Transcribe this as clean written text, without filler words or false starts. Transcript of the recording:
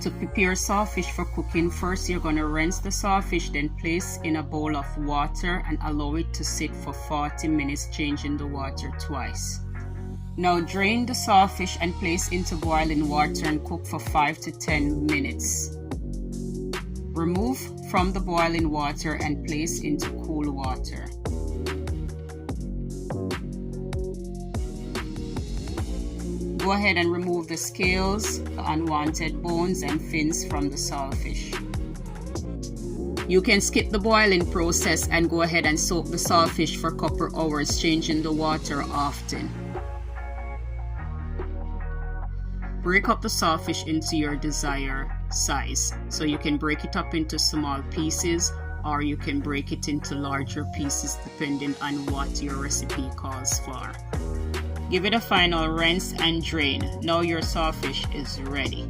To prepare sawfish for cooking, first you're going to rinse the sawfish, then place in a bowl of water and allow it to sit for 40 minutes, changing the water twice. Now drain the sawfish and place into boiling water and cook for 5 to 10 minutes. Remove from the boiling water and place into cool water. Go ahead and remove the scales, the unwanted bones and fins from the sawfish. You can skip the boiling process and go ahead and soak the sawfish for a couple hours, changing the water often. Break up the sawfish into your desired size. So you can break it up into small pieces, or you can break it into larger pieces depending on what your recipe calls for. Give it a final rinse and drain. Now your sawfish is ready.